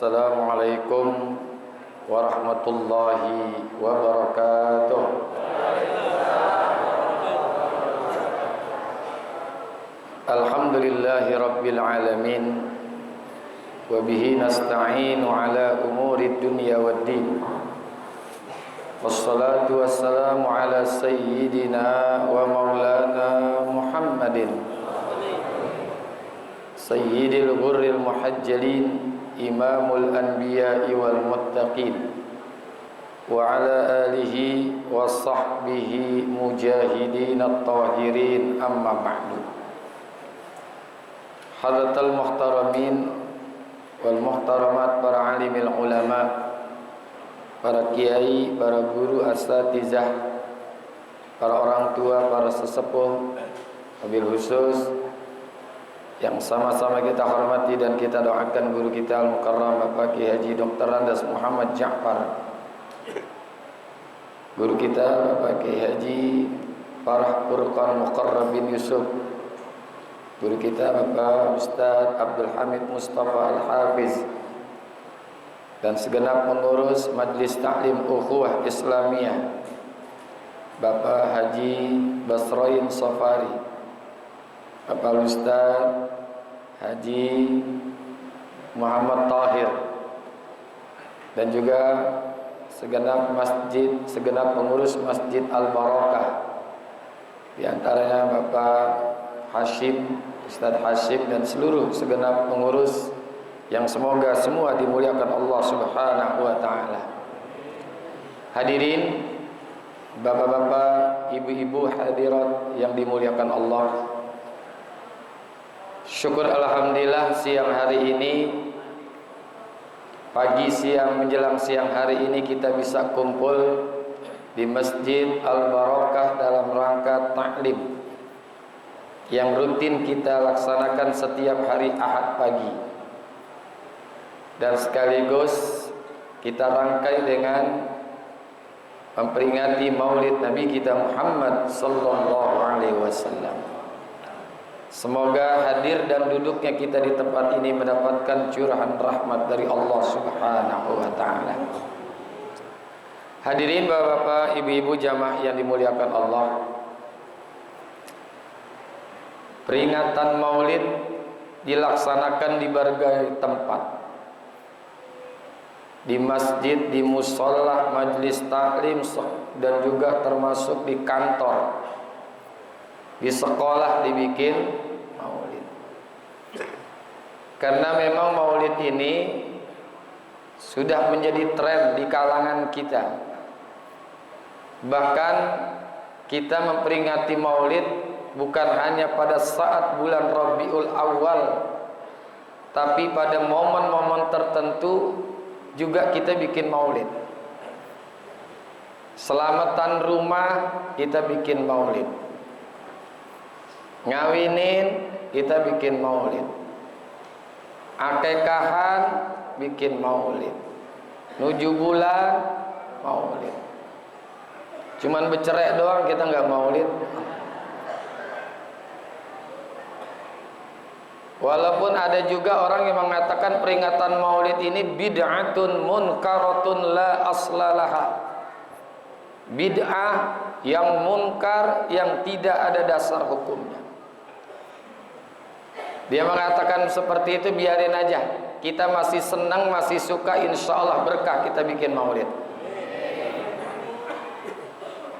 Assalamualaikum warahmatullahi wabarakatuh. Alhamdulillahi rabbil alamin. Wa bihi nasta'inu ala umuri dunya waddin. Wassalatu wassalamu ala sayyidina wa maulana Muhammadin Sayyidil ghurril muhajjalin, imamul anbiya'i wal muttaqin, wa ala alihi wa sahbihi mujahidin at-tahirin, amma ba'du. Hadratal muhtaramin wal muhtaramat, para alimil ulama, para kiai, para guru, asatizah, para orang tua, para sesepuh, wabil khusus yang sama-sama kita hormati dan kita doakan guru kita Al-Mukarram Bapak Kiai Haji Dr. Andes Muhammad Ja'far, guru kita Bapak Kiai Haji Farah Furqan Muqarrab bin Yusuf, guru kita Bapak Ustaz Abdul Hamid Mustafa Al-Hafiz, dan segenap pengurus Majlis Ta'lim Ukhuwah Islamiyah Bapak Haji Basroin Safari, Bapak Ustaz Haji Muhammad Tahir, dan juga segenap masjid, segenap pengurus Masjid Al-Barakah, di antaranya Bapak Hashim, Ustaz Hashim, dan seluruh segenap pengurus yang semoga semua dimuliakan Allah Subhanahu wa taala. Hadirin bapak-bapak, ibu-ibu hadirat yang dimuliakan Allah, syukur alhamdulillah siang hari ini, pagi, siang, menjelang siang hari ini kita bisa kumpul di Masjid Al-Barakah dalam rangka taklim yang rutin kita laksanakan setiap hari Ahad pagi, dan sekaligus kita rangkai dengan memperingati Maulid Nabi kita Muhammad sallallahu alaihi wasallam. Semoga hadir dan duduknya kita di tempat ini mendapatkan curahan rahmat dari Allah Subhanahu wa taala. Hadirin bapak-bapak, ibu-ibu jamaah yang dimuliakan Allah, peringatan Maulid dilaksanakan di berbagai tempat, di masjid, di mushola, majlis taklim, dan juga termasuk di kantor, di sekolah dibikin maulid. Karena memang maulid ini sudah menjadi tren di kalangan kita. Bahkan kita memperingati maulid bukan hanya pada saat bulan Rabiul Awal, tapi pada momen-momen tertentu juga kita bikin maulid. Selamatan rumah kita bikin maulid, ngawinin kita bikin maulid, akekahan bikin maulid, nuju bulan maulid. Cuman bercerai doang kita nggak maulid. Walaupun ada juga orang yang mengatakan peringatan maulid ini bid'atun munkaratun la aslalaha, bid'ah yang munkar yang tidak ada dasar hukumnya. Dia mengatakan seperti itu, biarin aja, kita masih senang, masih suka, insya Allah berkah kita bikin maulid.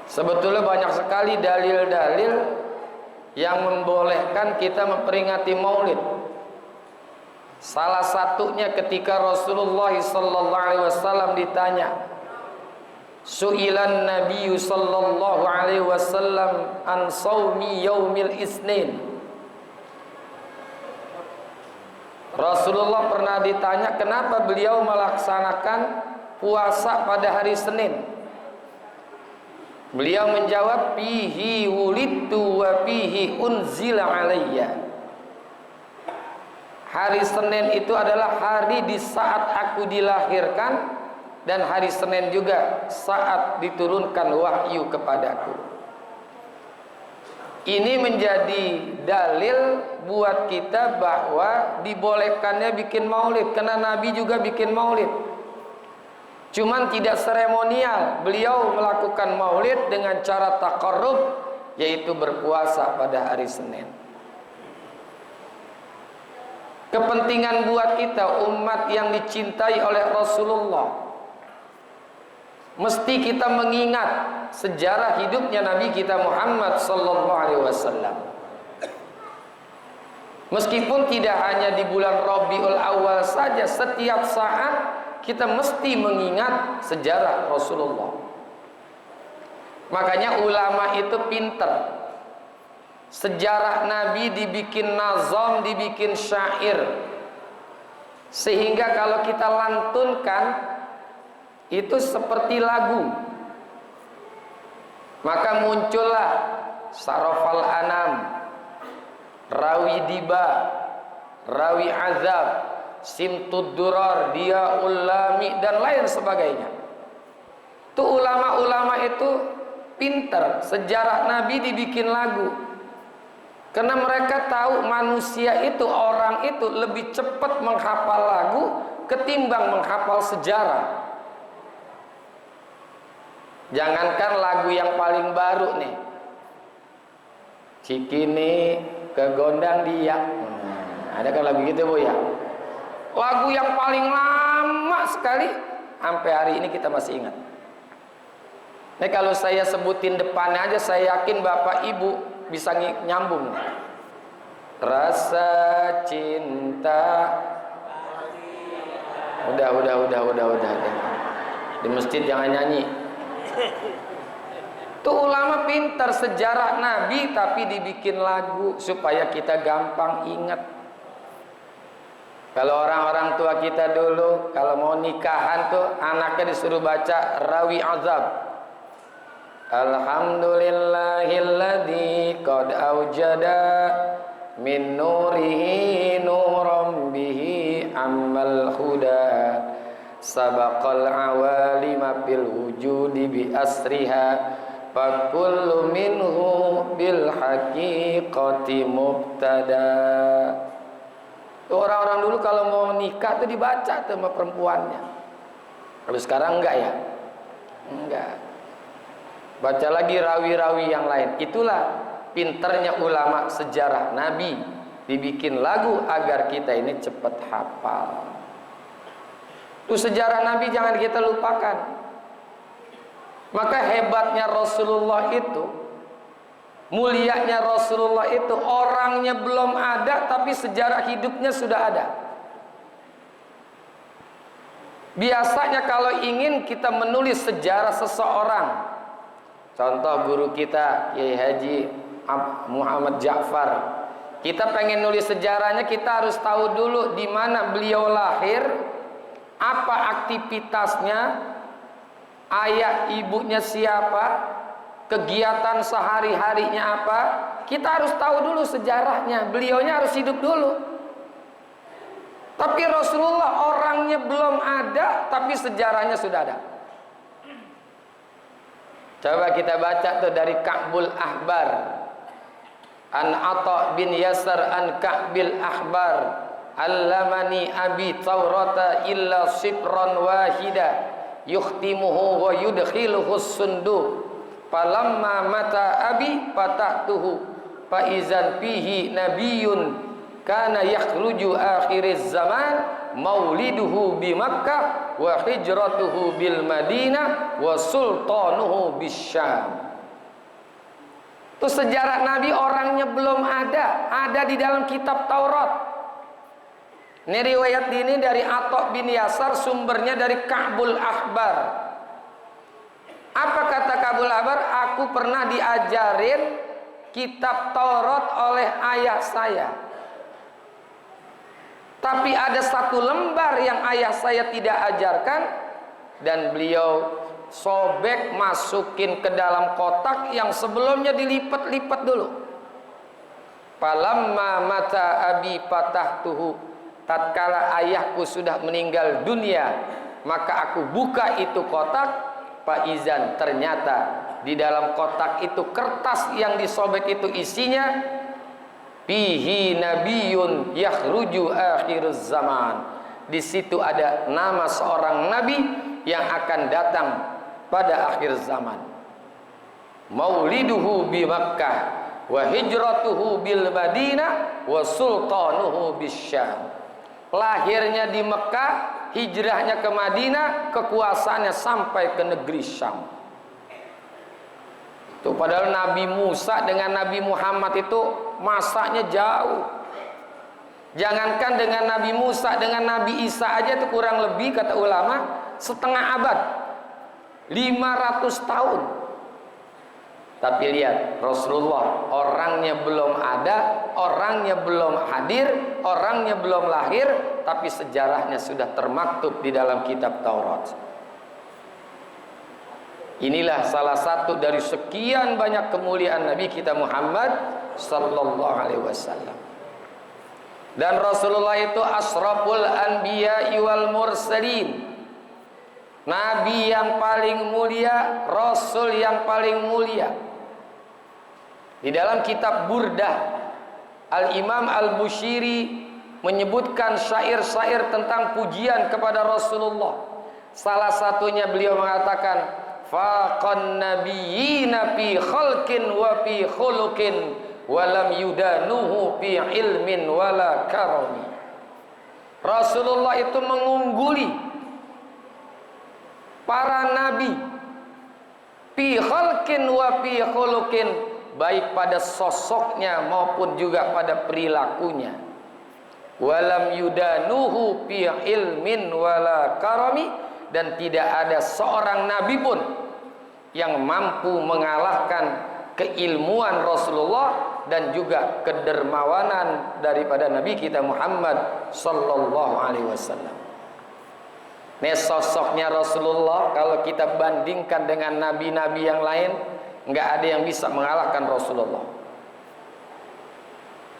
Sebetulnya banyak sekali dalil-dalil yang membolehkan kita memperingati maulid. Salah satunya ketika Rasulullah SAW ditanya, su'ilan Nabi sallallahu alaihi wasallam an saumi yaumil isnin. Rasulullah pernah ditanya kenapa beliau melaksanakan puasa pada hari Senin. Beliau menjawab, fihi wulidtu wa fihi unzila alayya. Hari Senin itu adalah hari di saat aku dilahirkan, dan hari Senin juga saat diturunkan wahyu kepadaku. Ini menjadi dalil buat kita bahwa dibolehkannya bikin maulid, karena Nabi juga bikin maulid. Cuman tidak seremonial. Beliau melakukan maulid dengan cara taqarrub, yaitu berpuasa pada hari Senin. Kepentingan buat kita umat yang dicintai oleh Rasulullah, mesti kita mengingat sejarah hidupnya Nabi kita Muhammad sallallahu alaihi wasallam. Meskipun tidak hanya di bulan Rabiul Awal saja, setiap saat kita mesti mengingat sejarah Rasulullah. Makanya ulama itu pinter. Sejarah Nabi dibikin nazam, dibikin syair, sehingga kalau kita lantunkan itu seperti lagu. Maka muncullah Sarafal Anam, Rawi Diba, Rawi Azab, Simtud Durar, Diaul Lami, dan lain sebagainya. Tuh ulama-ulama itu pinter. Sejarah Nabi dibikin lagu, karena mereka tahu manusia itu, orang itu lebih cepat menghafal lagu ketimbang menghafal sejarah. Jangankan lagu yang paling baru nih, Cikini ke Gondang Dia, ada kan lagu gitu Bu ya? Lagu yang paling lama sekali, sampai hari ini kita masih ingat. Ini kalau saya sebutin depannya aja, saya yakin Bapak Ibu bisa nyambung nih. Rasa cinta. Udah. Di masjid jangan nyanyi. Tuh ulama pintar, sejarah Nabi tapi dibikin lagu supaya kita gampang ingat. Kalau orang-orang tua kita dulu kalau mau nikahan tuh anaknya disuruh baca Rawi Azab. Alhamdulillahilladzi qad aujada min nurihi nuram bihi ammal huda sabaqal awalima fil wujudi bi asriha fa kullu minhu bil haqiqati mubtada. Orang-orang dulu kalau mau nikah tuh dibaca tuh sama perempuannya. Kalau sekarang enggak ya? Enggak. Baca lagi rawi-rawi yang lain. Itulah pinternya ulama sejarah Nabi, dibikin lagu agar kita ini cepat hafal. Itu sejarah Nabi jangan kita lupakan. Maka hebatnya Rasulullah itu, mulianya Rasulullah itu, orangnya belum ada tapi sejarah hidupnya sudah ada. Biasanya kalau ingin kita menulis sejarah seseorang, contoh guru kita Kiai Haji Muhammad Ja'far, kita pengen nulis sejarahnya, kita harus tahu dulu di mana beliau lahir, apa aktivitasnya, ayah ibunya siapa, kegiatan sehari-harinya apa. Kita harus tahu dulu sejarahnya, beliaunya harus hidup dulu. Tapi Rasulullah orangnya belum ada tapi sejarahnya sudah ada. Coba kita baca tuh dari Ka'bul Ahbar, An Atha bin Yasar an Ka'bil Ahbar, Allamani abi Taurata illa sibran wahida yukhtimuhu wa yudkhiluhu sunduq. Falamma mata abi fatahtuhu faizan fihi nabiyyun kana yakhruju akhiriz zaman mauliduhu bi Makkah wa hijratuhu bil Madinah wa sultanuhu bisyam. Itu sejarah Nabi orangnya belum ada di dalam kitab Taurat. Ini riwayat ini dari Atha bin Yasar, sumbernya dari Ka'bul Ahbar. Apa kata Ka'bul Ahbar? Aku pernah diajarin kitab Taurat oleh ayah saya. Tapi ada satu lembar yang ayah saya tidak ajarkan, dan beliau sobek masukin ke dalam kotak yang sebelumnya dilipat-lipat dulu. Falamma mata abi fatahtuhu, tatkala ayahku sudah meninggal dunia, maka aku buka itu kotak. Faizan, ternyata di dalam kotak itu, kertas yang disobek itu isinya fihi nabiyyun yakhruju akhiruz zaman. Di situ ada nama seorang nabi yang akan datang pada akhir zaman. Mauliduhu bi Makkah wa hijratuhu bil Madinah wa sultanuhu bisyam. Lahirnya di Mekah, hijrahnya ke Madinah, kekuasaannya sampai ke negeri Syam. Itu padahal Nabi Musa dengan Nabi Muhammad itu masanya jauh. Jangankan dengan Nabi Musa, dengan Nabi Isa aja itu kurang lebih kata ulama setengah abad, 500 tahun. Tapi lihat Rasulullah, orangnya belum ada, orangnya belum hadir, orangnya belum lahir, tapi sejarahnya sudah termaktub di dalam kitab Taurat. Inilah salah satu dari sekian banyak kemuliaan Nabi kita Muhammad sallallahu alaihi wasallam. Dan Rasulullah itu asraful anbiya'i wal mursalin. Nabi yang paling mulia, Rasul yang paling mulia. Di dalam kitab Burdah, Al-Imam Al-Bushiri menyebutkan syair-syair tentang pujian kepada Rasulullah. Salah satunya beliau mengatakan, faqan nabiyyina fi khalqin wa fi khuluqin walam yudanuhu fi ilmin wala karami. Rasulullah itu mengungguli para nabi fi khalqin wa fi khuluqin, baik pada sosoknya maupun juga pada perilakunya. Walam yudanuhu fi ilmin wala karami, dan tidak ada seorang nabi pun yang mampu mengalahkan keilmuan Rasulullah dan juga kedermawanan daripada Nabi kita Muhammad sallallahu alaihi wasallam. Nih sosoknya Rasulullah kalau kita bandingkan dengan nabi-nabi yang lain, nggak ada yang bisa mengalahkan Rasulullah.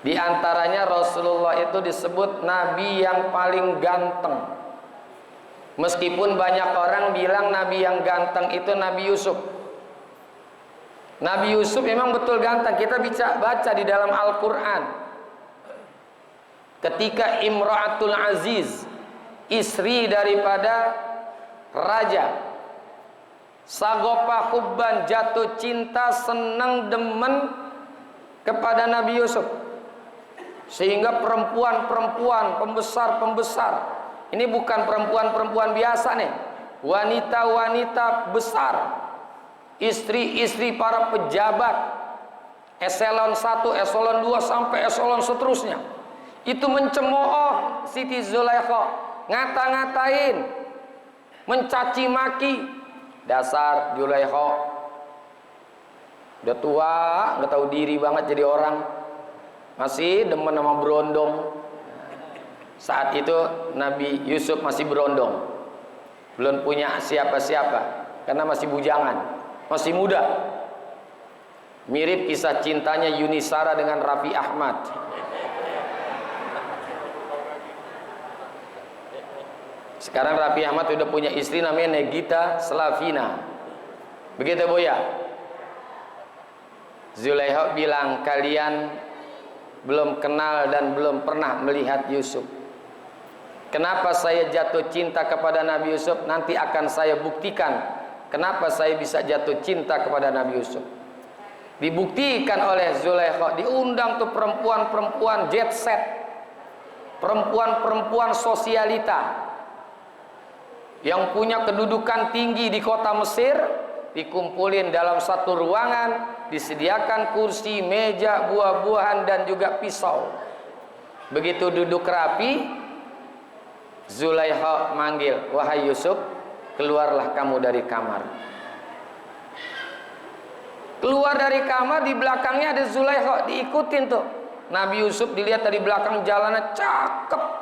Di antaranya Rasulullah itu disebut nabi yang paling ganteng. Meskipun banyak orang bilang nabi yang ganteng itu Nabi Yusuf. Nabi Yusuf memang betul ganteng. Kita bisa baca di dalam Al-Quran. Ketika Imra'atul Aziz, istri daripada raja, sagopa hubban, jatuh cinta, senang, demen kepada Nabi Yusuf, sehingga perempuan-perempuan, pembesar-pembesar, ini bukan perempuan-perempuan biasa nih, wanita-wanita besar, istri-istri para pejabat eselon 1, eselon 2 sampai eselon seterusnya, itu mencemooh Siti Zulaikha, ngata-ngatain, mencaci maki. Dasar Zulaikha udah tua, nggak tahu diri banget jadi orang, masih demen sama berondong. Saat itu Nabi Yusuf masih berondong, belum punya siapa-siapa karena masih bujangan, masih muda. Mirip kisah cintanya Yuni Shara dengan Raffi Ahmad. Sekarang Raffi Ahmad sudah punya istri namanya Negita Slavina. Begitu Bu ya? Zulaikha bilang, kalian belum kenal dan belum pernah melihat Yusuf. Kenapa saya jatuh cinta kepada Nabi Yusuf? Nanti akan saya buktikan kenapa saya bisa jatuh cinta kepada Nabi Yusuf. Dibuktikan oleh Zulaikha. Diundang tuh perempuan-perempuan jet set, perempuan-perempuan sosialita yang punya kedudukan tinggi di kota Mesir, dikumpulin dalam satu ruangan, disediakan kursi, meja, buah-buahan dan juga pisau. Begitu duduk rapi, Zulaikha manggil, wahai Yusuf, keluarlah kamu dari kamar. Keluar dari kamar, di belakangnya ada Zulaikha, diikutin tuh. Nabi Yusuf dilihat dari belakang, jalannya cakep.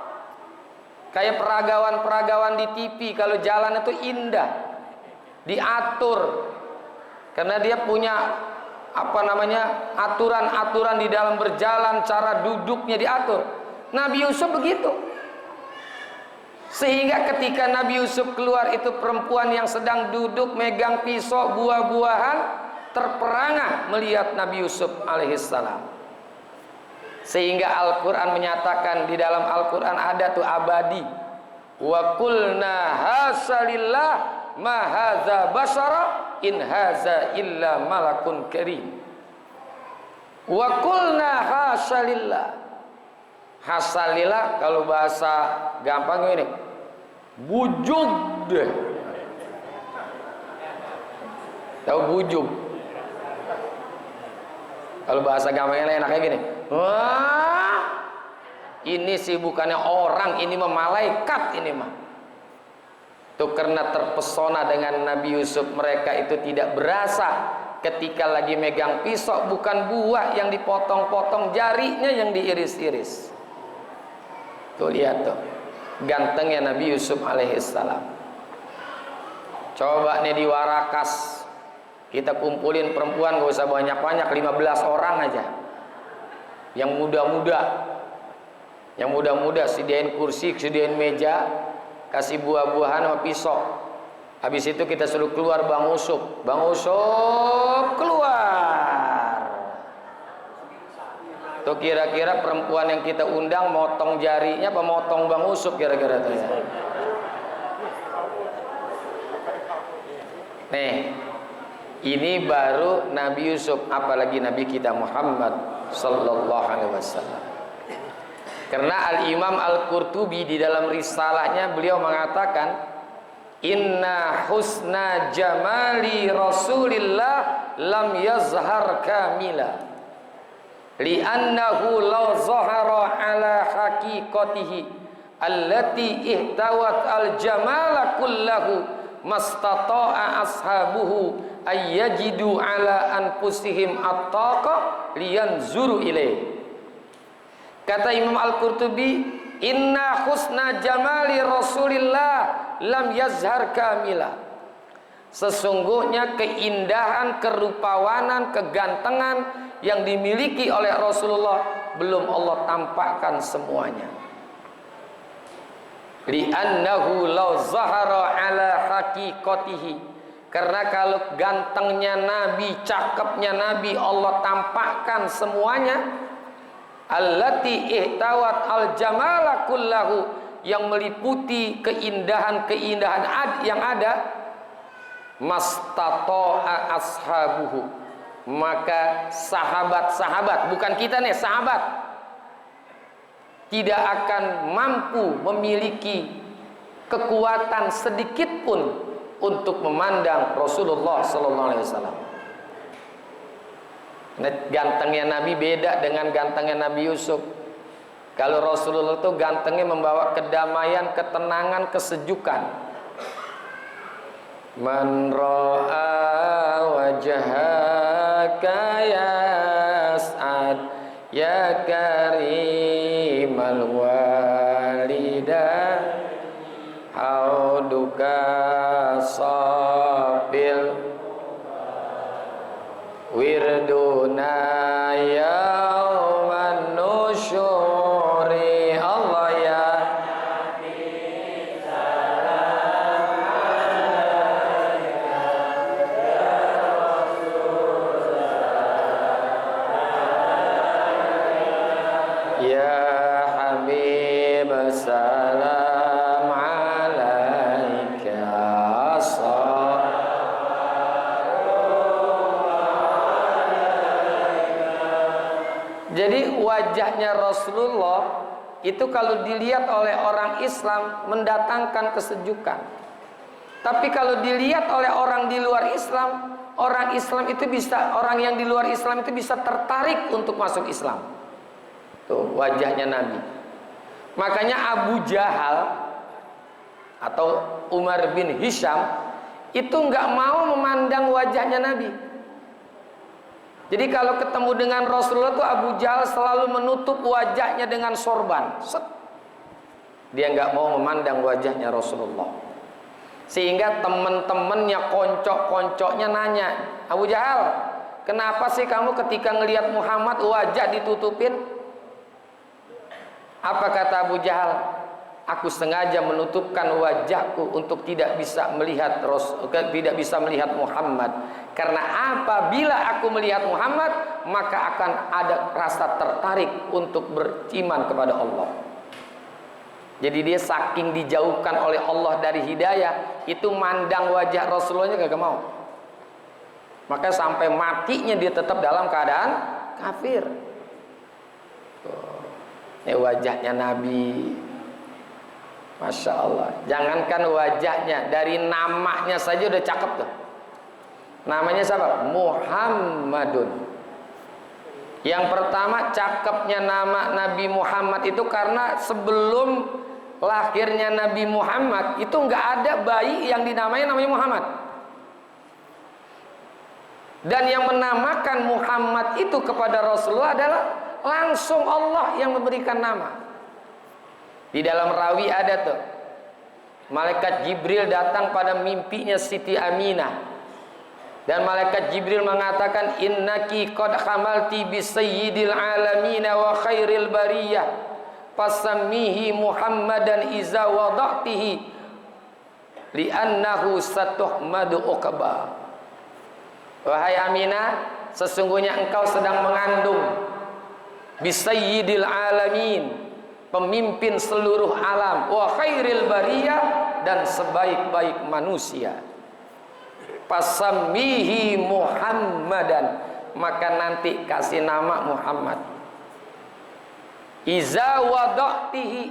Kayak peragawan-peragawan di TV, kalau jalan itu indah, diatur, karena dia punya aturan-aturan di dalam berjalan, cara duduknya diatur. Nabi Yusuf begitu. Sehingga ketika Nabi Yusuf keluar, itu perempuan yang sedang duduk megang pisau, buah-buahan, terperangah melihat Nabi Yusuf alaihissalam. Sehingga Al-Quran menyatakan, di dalam Al-Quran ada tuh abadi, wa qulna hasalillah ma hadza basyara in hadza illa malakun karim. Wa qulna hasalillah. Hasalillah kalau bahasa gampang ini, bujug deh. Tahu bujug? Kalau bahasa gampangnya enaknya gini. Wah, ini sih bukannya orang, ini mah malaikat ini mah. Tuh karena terpesona dengan Nabi Yusuf, mereka itu tidak berasa ketika lagi megang pisau, bukan buah yang dipotong-potong, jarinya yang diiris-iris. Tuh lihat tuh, gantengnya Nabi Yusuf alaihissalam. Coba nih di Warakas, kita kumpulin perempuan, gak usah banyak-banyak, 15 orang aja. Yang muda-muda sediain kursi, sediain meja, kasih buah-buahan sama pisau. Habis itu kita suruh keluar Bang Usup keluar. Tuh kira-kira perempuan yang kita undang motong jarinya apa motong Bang Usup kira-kira tuh ya. Nih, ini baru Nabi Yusuf, apalagi Nabi kita Muhammad sallallahu alaihi wasallam. Karena Al-Imam Al-Qurtubi di dalam risalahnya beliau mengatakan, inna husna jamali Rasulillah lam yazhar kamila li'annahu law zahara ala haqiqatihi allati ihtawat al-jamala kullahu mastata'a ashabuhu ayyajidu ala anfusihim at-taqa liyanzuru ilaih. Kata Imam Al-Qurtubi, inna husna jamali Rasulillah lam yazhar kamila. Sesungguhnya keindahan, kerupawanan, kegantengan yang dimiliki oleh Rasulullah belum Allah tampakkan semuanya. Li'annahu law zahara ala haqiqatihi. Karena kalau gantengnya Nabi, cakepnya Nabi Allah tampakkan semuanya, allati ihtawat al-jamala kullahu, yang meliputi keindahan-keindahan yang ada, mastata'a ashabuhu, maka sahabat-sahabat, bukan kita nih, sahabat tidak akan mampu memiliki kekuatan sedikit pun untuk memandang Rasulullah sallallahu alaihi wasallam. Gantengnya Nabi beda dengan gantengnya Nabi Yusuf. Kalau Rasulullah itu gantengnya membawa kedamaian, ketenangan, kesejukan. Man ra'a wajhaka yas'ad ya karimal walidah hauduka sabil wirduna yauman nusyuri. Allah ya ya Habib salam alaika. Jadi wajahnya Rasulullah itu kalau dilihat oleh orang Islam mendatangkan kesejukan. Tapi kalau dilihat oleh orang di luar Islam, orang Islam itu bisa, orang yang di luar Islam itu bisa tertarik untuk masuk Islam. Tuh wajahnya Nabi. Makanya Abu Jahal atau Umar bin Hisham itu nggak mau memandang wajahnya Nabi. Jadi kalau ketemu dengan Rasulullah tuh Abu Jahal selalu menutup wajahnya dengan sorban. Set. Dia nggak mau memandang wajahnya Rasulullah. Sehingga teman-temannya, koncok-koncoknya nanya, Abu Jahal, kenapa sih kamu ketika ngelihat Muhammad wajah ditutupin? Apa kata Abu Jahal? Aku sengaja menutupkan wajahku untuk tidak bisa melihat Muhammad. Karena apabila aku melihat Muhammad, maka akan ada rasa tertarik untuk beriman kepada Allah. Jadi dia saking dijauhkan oleh Allah dari hidayah, itu mandang wajah Rasulullahnya gak mau. Maka sampai matinya dia tetap dalam keadaan kafir. Ini wajahnya Nabi, Masya Allah. Jangankan wajahnya, dari namanya saja udah cakep tuh. Namanya siapa? Muhammadun. Yang pertama, cakepnya nama Nabi Muhammad itu karena sebelum lahirnya Nabi Muhammad itu nggak ada bayi yang namanya Muhammad. Dan yang menamakan Muhammad itu kepada Rasulullah adalah langsung Allah yang memberikan nama. Di dalam rawi ada tuh, malaikat Jibril datang pada mimpinya Siti Aminah, dan malaikat Jibril mengatakan, innaki qad hamalti bi sayyidil alamin wa khairil bariyah fasammihi Muhammadan iza wada'tihi li'annahu satuhmadu uqba. Wahai Aminah, sesungguhnya engkau sedang mengandung bisayyidil alamin, pemimpin seluruh alam, wa khairil bariyah, dan sebaik-baik manusia. Fasammihi Muhammadan, maka nanti kasih nama Muhammad. Iza wada'tihi,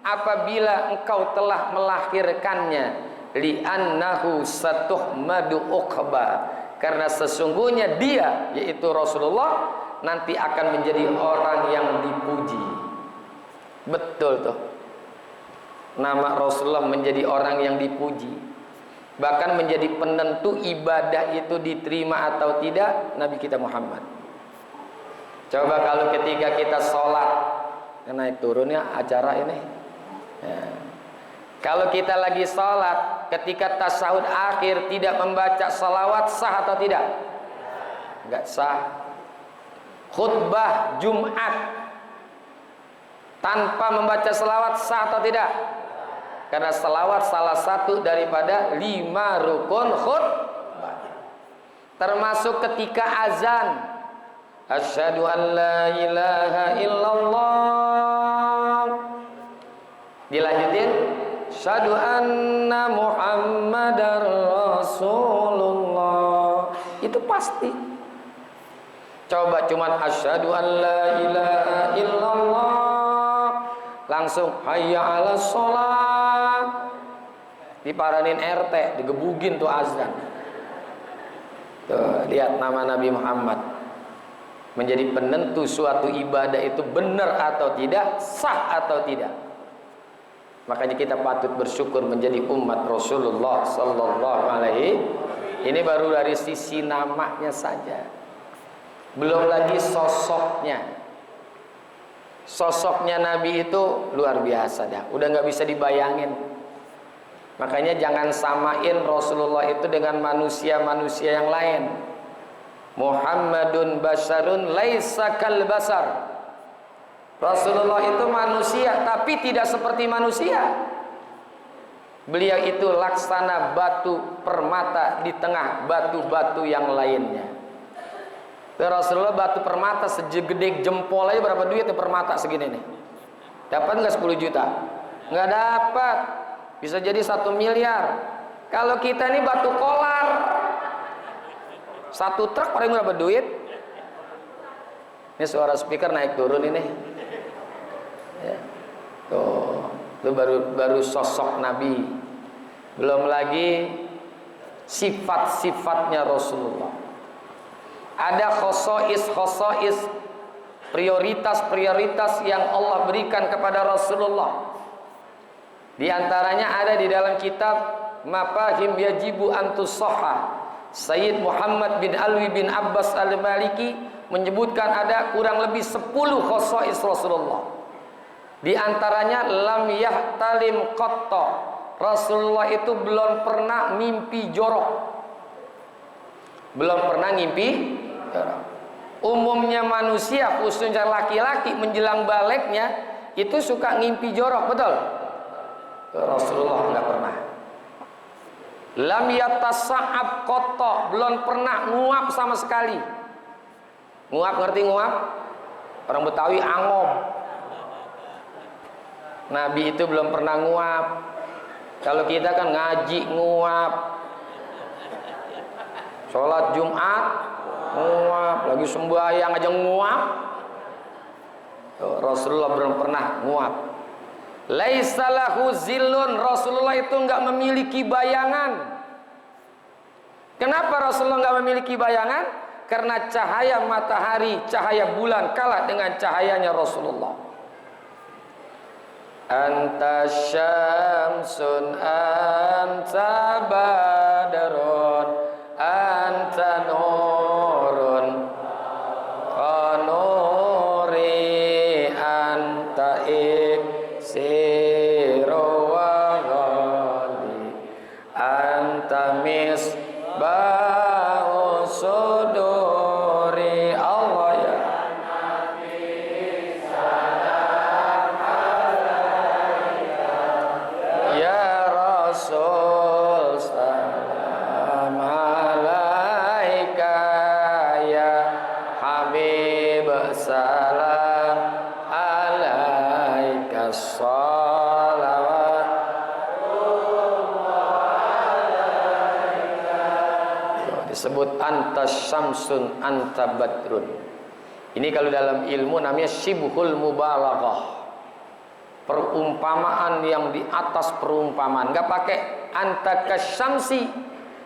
apabila engkau telah melahirkannya, li'annahu satuhmadu uqba, karena sesungguhnya dia, yaitu Rasulullah, nanti akan menjadi orang yang dipuji. Betul tuh, nama Rasulullah menjadi orang yang dipuji. Bahkan menjadi penentu ibadah itu diterima atau tidak Nabi kita Muhammad. Coba kalau ketika kita sholat, naik turunnya acara ini ya. Kalau kita lagi sholat, ketika tasyahud akhir tidak membaca salawat, sah atau tidak? Enggak sah. Khutbah Jumat tanpa membaca salawat, sah atau tidak? Karena salawat salah satu daripada 5 rukun khutbah. Termasuk ketika azan, asyhadu an la ilaha illallah, dilanjutin asyhadu anna Muhammadar Rasulullah, itu pasti. Coba cuman asyhadu an la ilaha illallah, langsung hayya 'alas shalah, diparanin RT, digebugin tuh azan. Tuh, lihat nama Nabi Muhammad menjadi penentu suatu ibadah itu benar atau tidak, sah atau tidak. Makanya kita patut bersyukur menjadi umat Rasulullah sallallahu alaihi. Ini baru dari sisi namanya saja, belum lagi sosoknya. Sosoknya Nabi itu luar biasa dah, udah nggak bisa dibayangin. Makanya jangan samain Rasulullah itu dengan manusia-manusia yang lain. Muhammadun basharun laisa kal basar. Rasulullah itu manusia tapi tidak seperti manusia. Beliau itu laksana batu permata di tengah batu-batu yang lainnya. Rasulullah batu permata segede jempol aja, berapa duit tuh permata segini nih? Dapat nggak 10 juta? Nggak dapat. Bisa jadi 1 miliar. Kalau kita ini batu kolar, 1 truk paling berapa duit? Ini suara speaker naik turun ini. Ya. Tuh, itu baru sosok Nabi. Belum lagi sifat-sifatnya Rasulullah. Ada khosois, prioritas yang Allah berikan kepada Rasulullah. Di antaranya ada di dalam kitab Mafahim Yajibu Antussoha. Sayyid Muhammad bin Alwi bin Abbas al-Maliki menyebutkan ada kurang lebih 10 khosois Rasulullah. Di antaranya lam yahtalim qatta. Rasulullah itu belum pernah mimpi jorok. Belum pernah ngimpi jorok. Umumnya manusia, khususnya laki-laki menjelang baliknya itu suka ngimpi jorok, betul? Rasulullah nggak pernah. Lam yatasa'ab koto, belum pernah nguap sama sekali. Nguap, ngerti nguap? Orang Betawi angom. Nabi itu belum pernah nguap. Kalau kita kan ngaji nguap, sholat Jumat nguap, lagi sembahyang aja nguap. Rasulullah belum pernah nguap. Laisa lahu zillun, Rasulullah itu enggak memiliki bayangan. Kenapa Rasulullah enggak memiliki bayangan? Karena cahaya matahari, cahaya bulan kalah dengan cahayanya Rasulullah. Anta syamsun anta badrun anta nurun nuri anta iksiru wa ghali anta misbahu suduri. Allah ya Rasul, salam alaika ya Habib, salam alaika salawat. Disebut anta syamsun anta badrun. Ini kalau dalam ilmu namanya syibhul mubalaghah, perumpamaan yang di atas perumpamaan. Enggak pakai anta kasyamsi,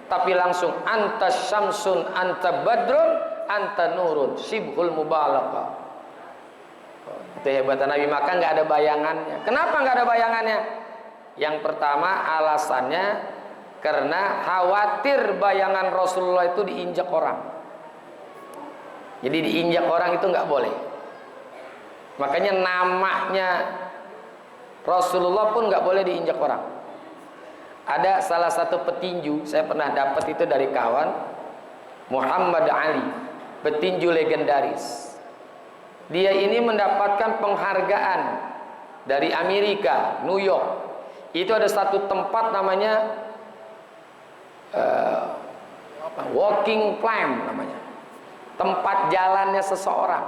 tapi langsung anta syamsun anta badrun anta nurun, syibhul mubalaghah. Itu hebatnya Nabi, maka enggak ada bayangannya. Kenapa enggak ada bayangannya? Yang pertama alasannya karena khawatir bayangan Rasulullah itu diinjak orang. Jadi diinjak orang itu enggak boleh. Makanya namanya Rasulullah pun nggak boleh diinjak orang. Ada salah satu petinju, saya pernah dapat itu dari kawan, Muhammad Ali, petinju legendaris. Dia ini mendapatkan penghargaan dari Amerika, New York. Itu ada satu tempat namanya walking climb namanya, tempat jalannya seseorang.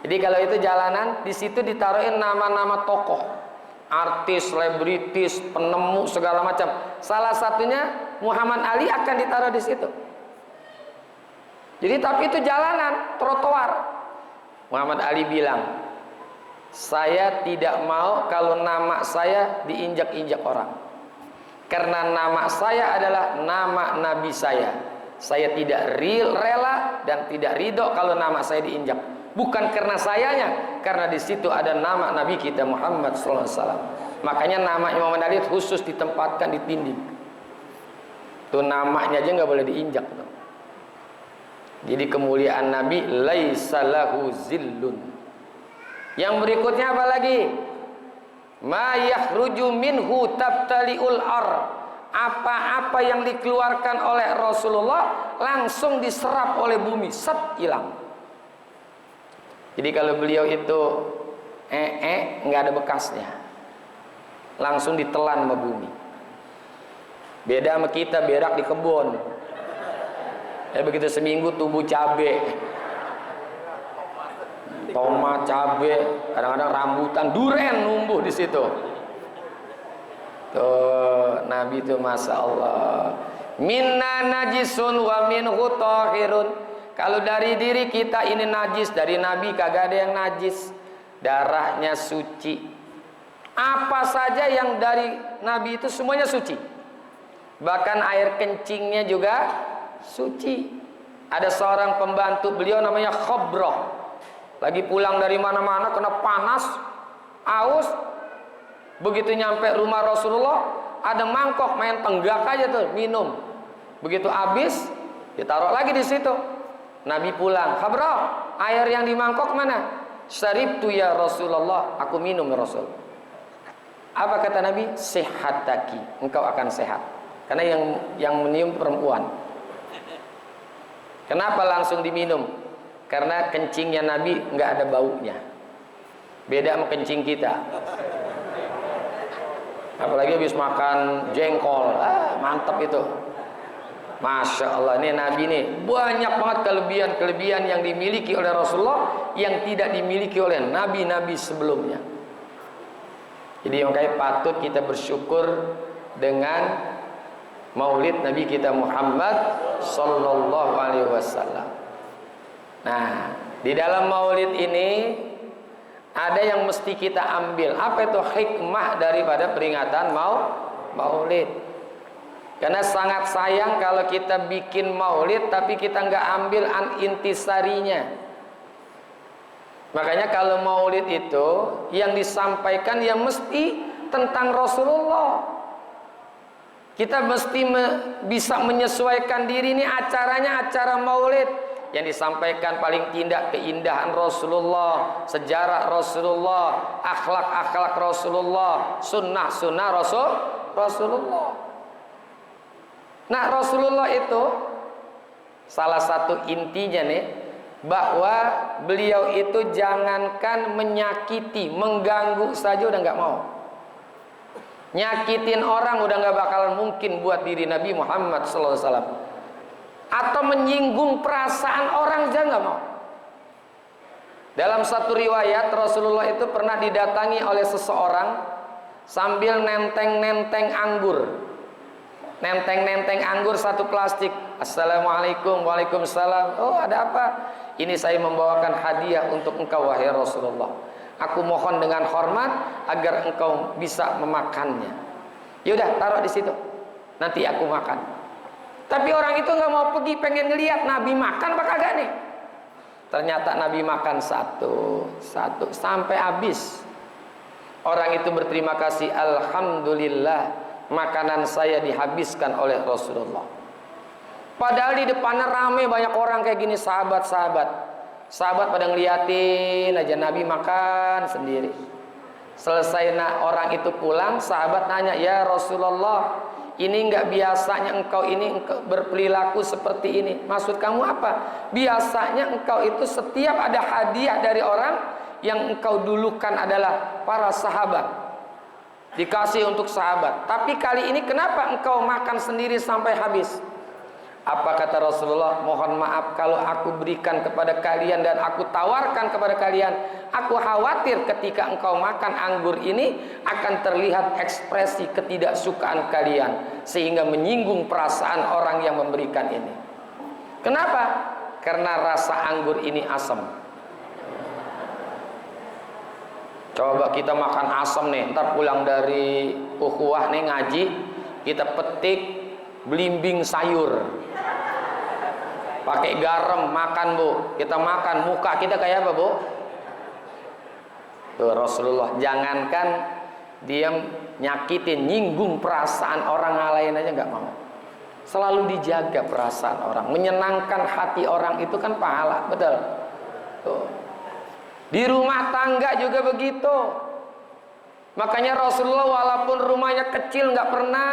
Jadi kalau itu jalanan, di situ ditaruhin nama-nama tokoh, artis, selebritis, penemu segala macam. Salah satunya Muhammad Ali akan ditaruh di situ. Jadi tapi itu jalanan, trotoar. Muhammad Ali bilang, saya tidak mau kalau nama saya diinjak-injak orang. Karena nama saya adalah nama Nabi saya. Saya tidak rela dan tidak ridho kalau nama saya diinjak. Bukan karena sayanya, karena di situ ada nama Nabi kita Muhammad SAW. Makanya nama Imam Ali khusus ditempatkan di dinding. Tuh namanya aja nggak boleh diinjak. Tuh. Jadi kemuliaan Nabi laisa lahu zillun. Yang berikutnya apa lagi? Ma yakhruju minhu tabtaliul ar. Apa-apa yang dikeluarkan oleh Rasulullah langsung diserap oleh bumi, set hilang. Jadi kalau beliau itu nggak ada bekasnya, langsung ditelan sama bumi. Beda sama kita berak di kebun. Begitu seminggu tumbuh cabe, tomat, cabe, kadang-kadang rambutan, duren numbuh di situ. Tuh Nabi itu masya Allah. Minna najisun wa minhu tahirun. Kalau dari diri kita ini najis, dari Nabi kagak ada yang najis. Darahnya suci. Apa saja yang dari Nabi itu semuanya suci. Bahkan air kencingnya juga suci. Ada seorang pembantu beliau namanya Khobrah. Lagi pulang dari mana-mana kena panas, aus. Begitu nyampe rumah Rasulullah, ada mangkok main tenggak aja tuh minum. Begitu habis, ditaruh lagi di situ. Nabi pulang, Khobrah, air yang di mangkok mana? Syaribtu ya Rasulullah, aku minum ya Rasul. Apa kata Nabi? Sehataki, engkau akan sehat. Karena yang menium perempuan. Kenapa langsung diminum? Karena kencingnya Nabi nggak ada baunya. Beda sama kencing kita. Apalagi habis makan jengkol, mantap itu. Masya Allah, ini Nabi nih banyak banget kelebihan-kelebihan yang dimiliki oleh Rasulullah yang tidak dimiliki oleh Nabi-Nabi sebelumnya. Jadi makanya patut kita bersyukur dengan Maulid Nabi kita Muhammad Sallallahu Alaihi Wasallam. Nah, di dalam Maulid ini ada yang mesti kita ambil. Apa itu hikmah daripada peringatan Maulid? Karena sangat sayang kalau kita bikin Maulid tapi kita nggak ambil intisarinya. Makanya kalau Maulid itu yang disampaikan ya mesti tentang Rasulullah. Kita mesti bisa menyesuaikan diri, ini acaranya acara Maulid yang disampaikan paling tidak keindahan Rasulullah, sejarah Rasulullah, akhlak-akhlak Rasulullah, sunnah-sunnah Rasulullah. Nah, Rasulullah itu salah satu intinya nih, bahwa beliau itu jangankan menyakiti, mengganggu saja udah nggak mau. Nyakitin orang udah nggak bakalan mungkin buat diri Nabi Muhammad SAW. Atau menyinggung perasaan orang aja nggak mau. Dalam satu riwayat Rasulullah itu pernah didatangi oleh seseorang sambil nenteng-nenteng anggur. Nenteng-nenteng anggur satu plastik. Assalamualaikum, waalaikumsalam. Oh, ada apa? Ini saya membawakan hadiah untuk engkau wahai Rasulullah. Aku mohon dengan hormat agar engkau bisa memakannya. Yaudah, taruh di situ. Nanti aku makan. Tapi orang itu nggak mau pergi, pengen ngeliat Nabi makan apa kagak nih. Ternyata Nabi makan satu sampai habis. Orang itu berterima kasih, alhamdulillah makanan saya dihabiskan oleh Rasulullah. Padahal di depannya rame banyak orang kayak gini, sahabat-sahabat. Sahabat pada ngeliatin aja Nabi makan sendiri. Selesai orang itu pulang, sahabat nanya, ya Rasulullah, ini nggak biasanya engkau berperilaku seperti ini. Maksud kamu apa? Biasanya engkau itu setiap ada hadiah dari orang yang engkau dulukan adalah para sahabat, dikasih untuk sahabat. Tapi kali ini kenapa engkau makan sendiri sampai habis? Apa kata Rasulullah? Mohon maaf kalau aku berikan kepada kalian dan aku tawarkan kepada kalian. Aku khawatir ketika engkau makan anggur ini akan terlihat ekspresi ketidaksukaan kalian, sehingga menyinggung perasaan orang yang memberikan ini. Kenapa? Karena rasa anggur ini asam. Coba kita makan asam nih, ntar pulang dari ukhuwah nih ngaji, kita petik belimbing sayur. Pakai garam makan, Bu. Kita makan, muka kita kayak apa, Bu? Tuh, Rasulullah jangankan dia nyakitin, nyinggung perasaan orang lain aja nggak mau. Selalu dijaga perasaan orang, menyenangkan hati orang itu kan pahala, betul? Tuh. Di rumah tangga juga begitu. Makanya Rasulullah walaupun rumahnya kecil nggak pernah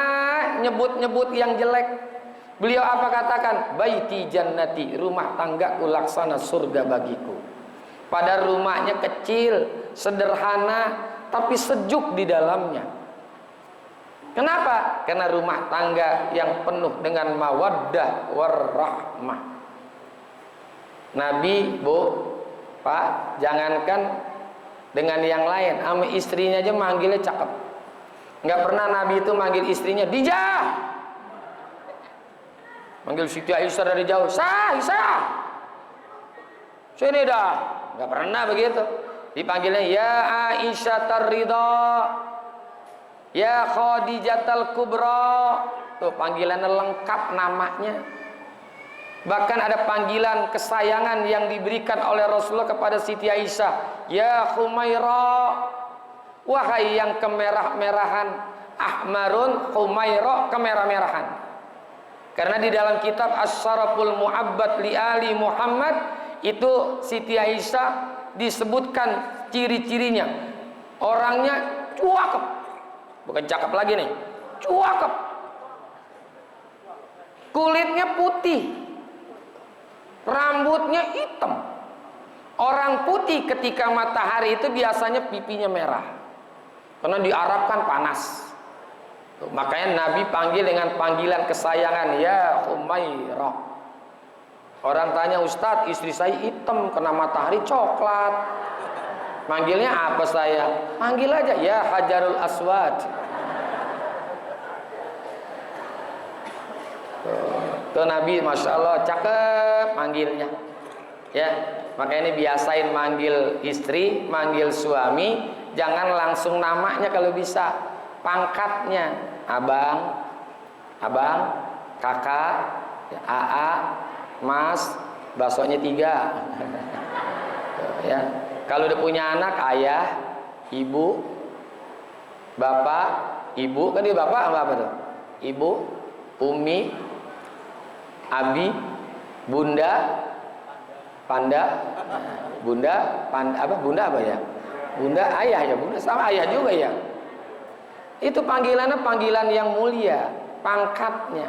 nyebut-nyebut yang jelek. Beliau apa katakan? Baiti jannati, rumah tanggaku laksana surga bagiku. Padahal rumahnya kecil, sederhana, tapi sejuk di dalamnya. Kenapa? Karena rumah tangga yang penuh dengan mawaddah warahmah. Nabi, Bu, Pak, jangankan dengan yang lain, sama istrinya aja manggilnya cakep. Nggak pernah Nabi itu manggil istrinya Dijah. Manggil Siti Aisyah dari jauh, Aisyah, sini dah. Nggak pernah begitu. Dipanggilnya ya Aisyah Ridha, ya Khadijatul Kubra. Tuh panggilannya lengkap namanya. Bahkan ada panggilan kesayangan yang diberikan oleh Rasulullah kepada Siti Aisyah, ya Humaira, wahai yang kemerah-merahan. Ahmarun Humaira, kemerah-merahan. Karena di dalam kitab As-Saraful Mu'abbad li Ali Muhammad itu Siti Aisyah disebutkan ciri-cirinya. Orangnya cuakep. Bukan cakep lagi nih. Cuakep. Kulitnya putih. Rambutnya hitam. Orang putih ketika matahari itu biasanya pipinya merah. Karena di Arab kan panas. Makanya Nabi panggil dengan panggilan kesayangan, ya Humairah. Orang tanya, Ustadz, istri saya hitam kena matahari coklat. Manggilnya apa saya? Panggil aja, ya Hajarul Aswad. Tuh Nabi, masya Allah, cakep manggilnya. Ya, makanya ini biasain manggil istri, manggil suami, jangan langsung namanya kalau bisa, pangkatnya, abang, kakak, aa, mas, baksonya 3. Ya, kalau udah punya anak, ayah, ibu, bapak, ibu, kan dia bapak apa tuh? Ibu, umi, abi, bunda, panda, bunda apa ya? Bunda, ayah ya, bunda sama ayah juga ya. Itu panggilannya panggilan yang mulia, pangkatnya.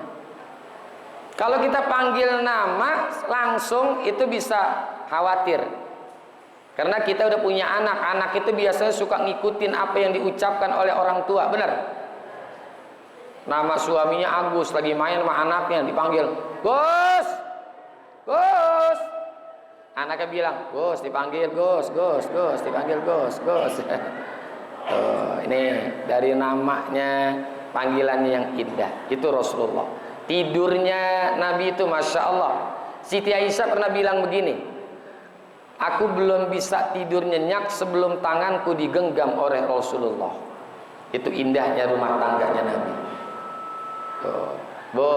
Kalau kita panggil nama langsung itu bisa khawatir. Karena kita udah punya anak, anak itu biasanya suka ngikutin apa yang diucapkan oleh orang tua, benar? Nama suaminya Agus, lagi main sama anaknya, dipanggil, Gus, Gus. Anaknya bilang, Gus, dipanggil Gus, dipanggil Gus. Ini dari namanya, panggilannya yang indah. Itu Rasulullah. Tidurnya Nabi itu masya Allah. Siti Aisyah pernah bilang begini, aku belum bisa tidur nyenyak sebelum tanganku digenggam oleh Rasulullah. Itu indahnya rumah tangganya Nabi. Tuh. Bu,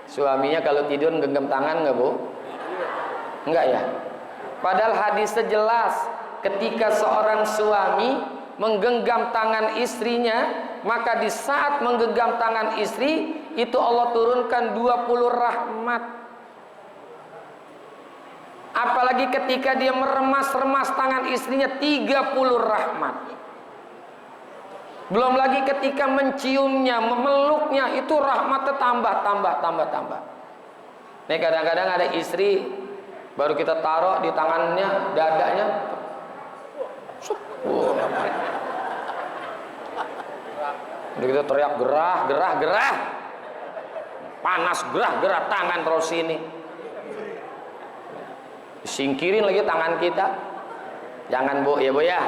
suaminya kalau tidur genggam tangan nggak, Bu? Enggak ya? Padahal hadisnya jelas, ketika seorang suami menggenggam tangan istrinya, maka di saat menggenggam tangan istri itu Allah turunkan 20 rahmat. Apalagi ketika dia meremas-remas tangan istrinya, 30 rahmat. Belum lagi ketika menciumnya, memeluknya, itu rahmatnya tambah. Nih kadang-kadang ada istri baru kita taruh di tangannya, dadanya, udah kita teriak gerah, panas gerah tangan terus sini, singkirin lagi tangan kita. Jangan, Bu, ya Bu ya.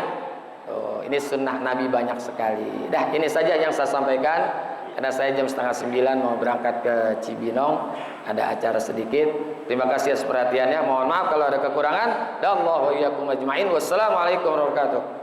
Oh, ini sunnah Nabi banyak sekali. Dah, ini saja yang saya sampaikan. Karena saya jam 8:30 mau berangkat ke Cibinong, ada acara sedikit. Terima kasih atas perhatiannya. Mohon maaf kalau ada kekurangan. Dallahu iyyakum ajmain. Wassalamualaikum warahmatullahi wabarakatuh.